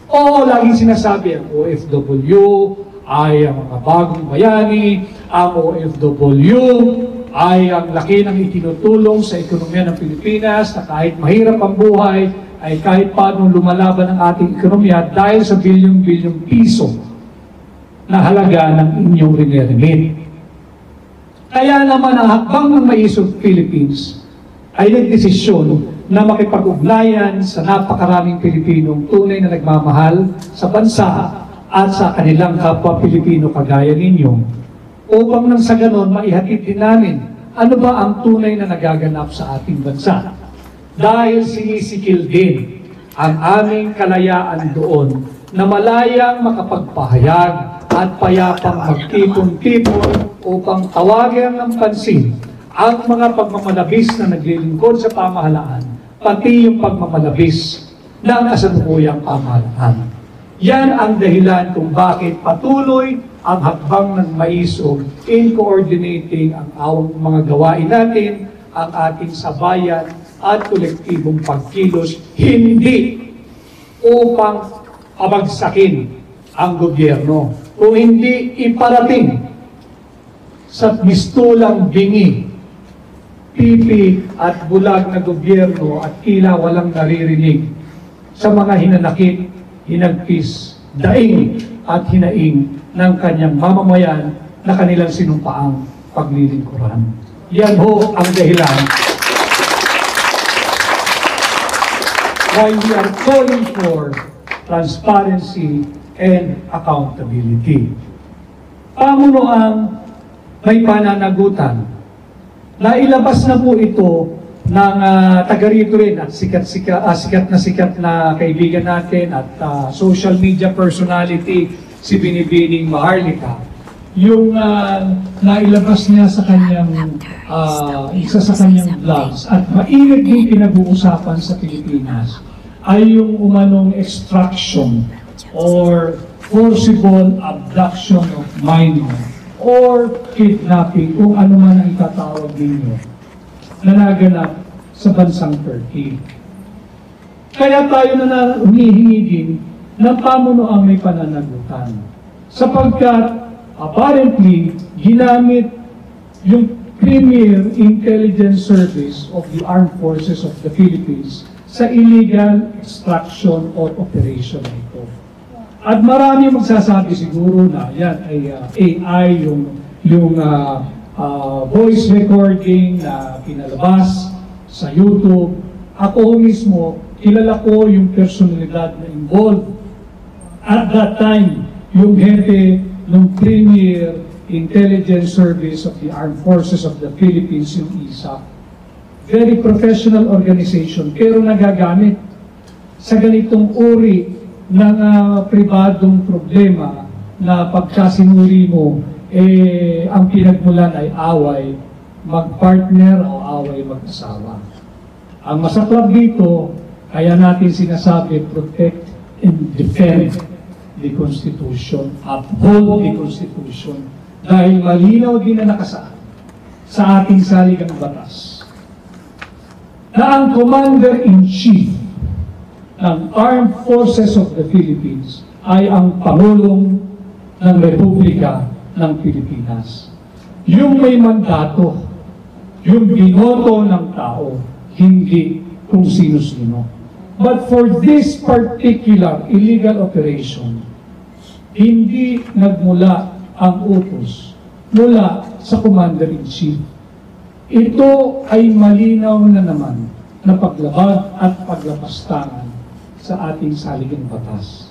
Oo, laging sinasabi ang OFW ay ang mga bagong bayani, ang OFW ay ang laki ng itinutulong sa ekonomiya ng Pilipinas na kahit mahirap ang buhay, ay kahit paano lumalaban ang ating ekonomiya dahil sa bilyong-bilyong piso na halaga ng inyong riniremit. Kaya naman ang hakbang ng Maisog Philippines ay nagdesisyon na makipag-ugnayan sa napakaraming Pilipinong tunay na nagmamahal sa bansa at sa kanilang kapwa Pilipino kagaya ninyo, upang nang sa ganon maihatid din namin ano ba ang tunay na nagaganap sa ating bansa. Dahil sinisikil din ang aming kalayaan doon na malayang makapagpahayag at payapang magtipon-tipon upang tawagan ng pansin ang mga pagmamalabis na naglilingkod sa pamahalaan, pati yung pagmamalabis ng kasalukuyang pamahalaan. Yan ang dahilan kung bakit patuloy ang hakbang ng Maisog in coordinating ang mga gawain natin, ang ating sabayan at kolektibong pagkilos, hindi upang pabagsakin ang gobyerno, kung hindi iparating sa mistulang bingi, pipi at bulag na gobyerno at tila walang naririnig sa mga hinanakit, hinagpis, daing at hinaing ng kanyang mamamayan na kanilang sinumpaang paglilingkuran. Yan ho ang dahilan why we are calling for transparency and accountability. Pamunuang may pananagutan. Nailabas na po ito ng taga rito rin at sikat na kaibigan natin at social media personality si Binibining Maharlika. Yung nailabas niya sa kanyang isa sa kanyang vlogs at mainit din pinag-uusapan sa Pilipinas ay yung umanong extraction or forcible abduction of minor or kidnapping, kung ano man ang itatawag ninyo, na naganap sa bansang Turkey. Kaya tayo na humihingi din ng pamunuang may pananagutan. Sapagkat apparently, ginamit yung Premier Intelligence Service of the Armed Forces of the Philippines sa illegal extraction or operation na ito. At marami magsasabi siguro na yan ay AI, yung voice recording na pinalabas sa YouTube. Ako mismo, kilala ko yung personalidad na involved. At that time, yung hepe ng Premier Intelligence Service of the Armed Forces of the Philippines, yung ISAF. Very professional organization, pero nagagamit sa ganitong uri ng pribadong problema na pagkasinuri mo, ang pinagmulan ay away mag-partner o away mag-asawa. Ang masaklap dito, kaya natin sinasabi, protect and defend the Constitution, uphold the Constitution, dahil malinaw din na nakasaad sa ating saligang batas na ang Commander-in-Chief ng Armed Forces of the Philippines ay ang Pangulong ng Republika ng Pilipinas. Yung may mandato, yung binoto ng tao, hindi kung sino-sino. But for this particular illegal operation, hindi nagmula ang utos mula sa Commander-in-Chief. Ito ay malinaw na naman na paglabag at paglapastangan sa ating saligang batas.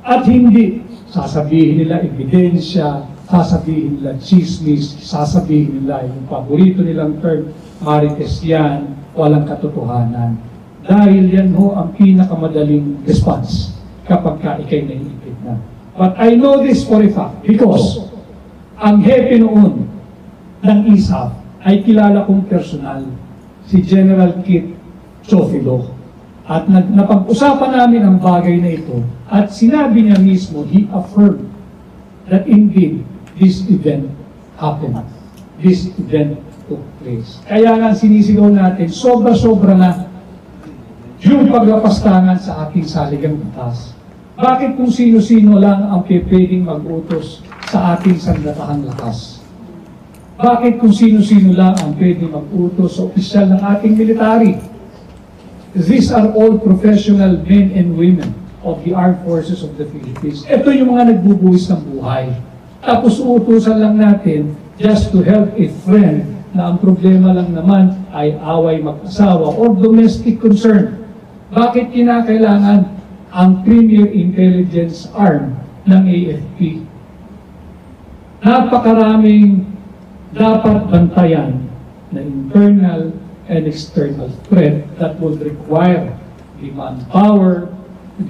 At hindi sasabihin nila ebidensya, sasabihin nila chismis, sasabihin nila yung paborito nilang term, marites yan, walang katotohanan. Dahil yan ho ang pinakamadaling response kapag ikay naiipit na. But I know this for a fact because ang hepe noon ng ISAF ay kilala kong personal, si General Kit Chofilo. At napag-usapan namin ang bagay na ito at sinabi niya mismo, he affirmed that indeed this event happened. This event took place. Kaya nga sinisigaw natin, sobra-sobra na yung paglapastangan sa ating saligang batas. Bakit kung sino-sino lang ang pwedeng mag-utos sa ating sandatahang lakas? Bakit kung sino-sino lang ang pwedeng mag-utos sa opisyal ng ating military? These are all professional men and women of the Armed Forces of the Philippines. Ito yung mga nagbubuwis ng buhay. Tapos uutusan lang natin just to help a friend na ang problema lang naman ay away mag-asawa or domestic concern. Bakit kinakailangan ang premier intelligence arm ng AFP? Napakaraming dapat bantayan na internal and external threat that would require the manpower,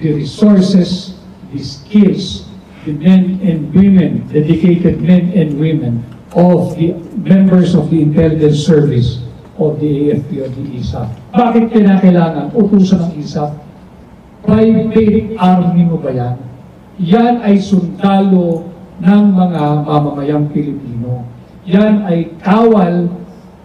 the resources, the skills, the men and women, dedicated men and women of the members of the intelligence service of the AFP or the ISAF. Bakit kinakailangan utusan ng ISAF? Private army mo ba yan? Yan ay sundalo ng mga mamamayang Pilipino. Yan ay kawal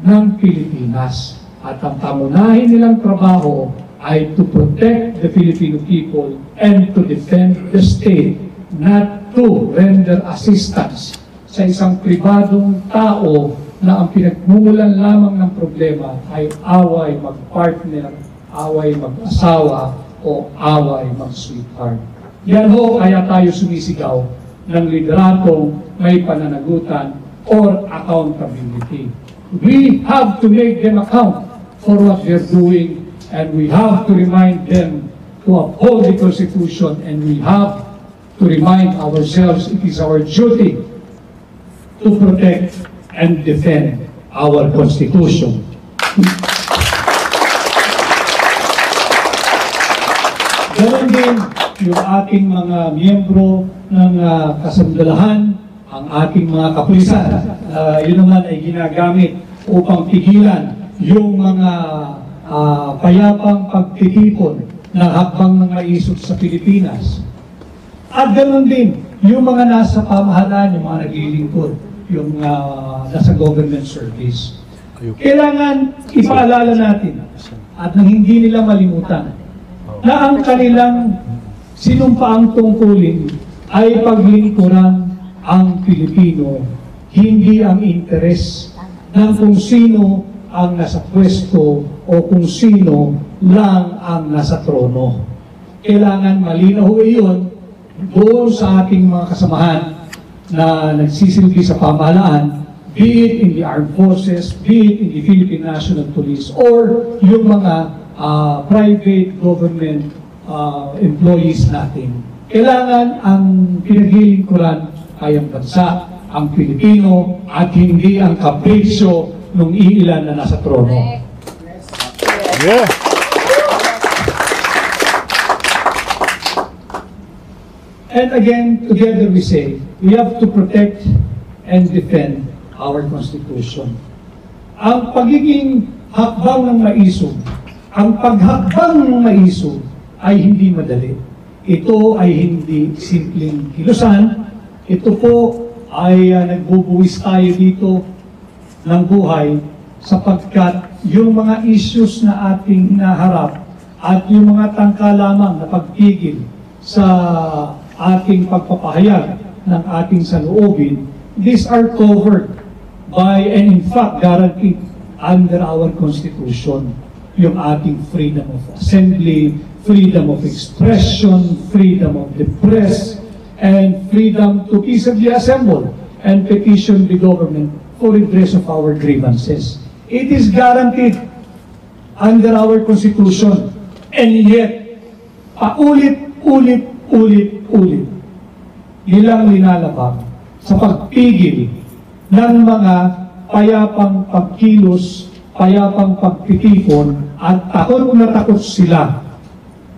ng Pilipinas. At ang pamunahin nilang trabaho ay to protect the Filipino people and to defend the state, not to render assistance sa isang pribadong tao na ang pinagmumulan lamang ng problema ay away mag-partner, away mag-asawa, o away mag-sweetheart. Yan ho, kaya tayo sumisigaw ng lideratong may pananagutan or accountability. We have to make them account for what they're doing, and we have to remind them to uphold the Constitution, and we have to remind ourselves it is our duty to protect and defend our Constitution. Ganon din yung ating mga miyembro ng kasandalahan, ang ating mga kapulisan. Yun naman ay ginagamit upang pigilan yung mga payapang pagtitipon ng hakbang ng maisog sa Pilipinas. At ganoon din, yung mga nasa pamahalaan, yung mga naglilingkod, yung nasa government service. Kailangan ipaalala natin at nang hindi nila malimutan na ang kanilang sinumpaang tungkulin ay paglingkuran ang Pilipino, hindi ang interes ng kung sino ang nasa pwesto o kung sino lang ang nasa trono. Kailangan malinaw iyon doon sa ating mga kasamahan na nagsisilbi sa pamahalaan, be it in the armed forces, be it in the Philippine National Police, or yung mga private government employees natin. Kailangan ang pinaglilingkuran ay ang bansa, ang Pilipino, at hindi ang kapritsyo ng iilan na nasa trono. Yeah. And again, together we say, we have to protect and defend our Constitution. Ang pagiging hakbang ng maisog, ang paghakbang ng maisog ay hindi madali. Ito ay hindi simpleng kilusan. Ito po ay nagbubuwis tayo dito ng buhay sapagkat yung mga issues na ating hinaharap at yung mga tangka lamang na pagpigil sa ating pagpapahayag ng ating saloobin, these are covered by and in fact guaranteed under our Constitution. Yung ating freedom of assembly, freedom of expression, freedom of the press, and freedom to peaceably assemble and petition the government for redress of our grievances. It is guaranteed under our Constitution, and yet, paulit-ulit nilang linalabag sa pagpigil ng mga payapang pagkilos, payapang pagtitipon, at takot na takot sila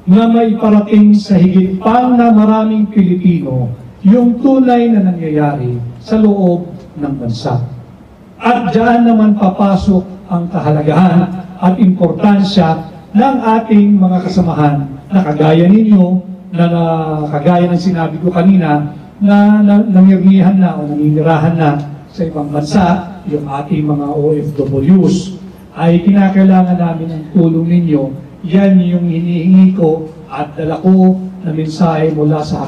na may parating sa higit pang na maraming Pilipino yung tunay na nangyayari sa loob ng bansa. At diyan naman papasok ang kahalagahan at importansya ng ating mga kasamahan na kagaya ninyo, na kagaya ng sinabi ko kanina, na nangyarihan na o naninirahan na sa ibang bansa, yung ating mga OFWs, ay kinakailangan namin ang tulong ninyo. Yan yung hinihingi ko at dala ko na mensahe mula sa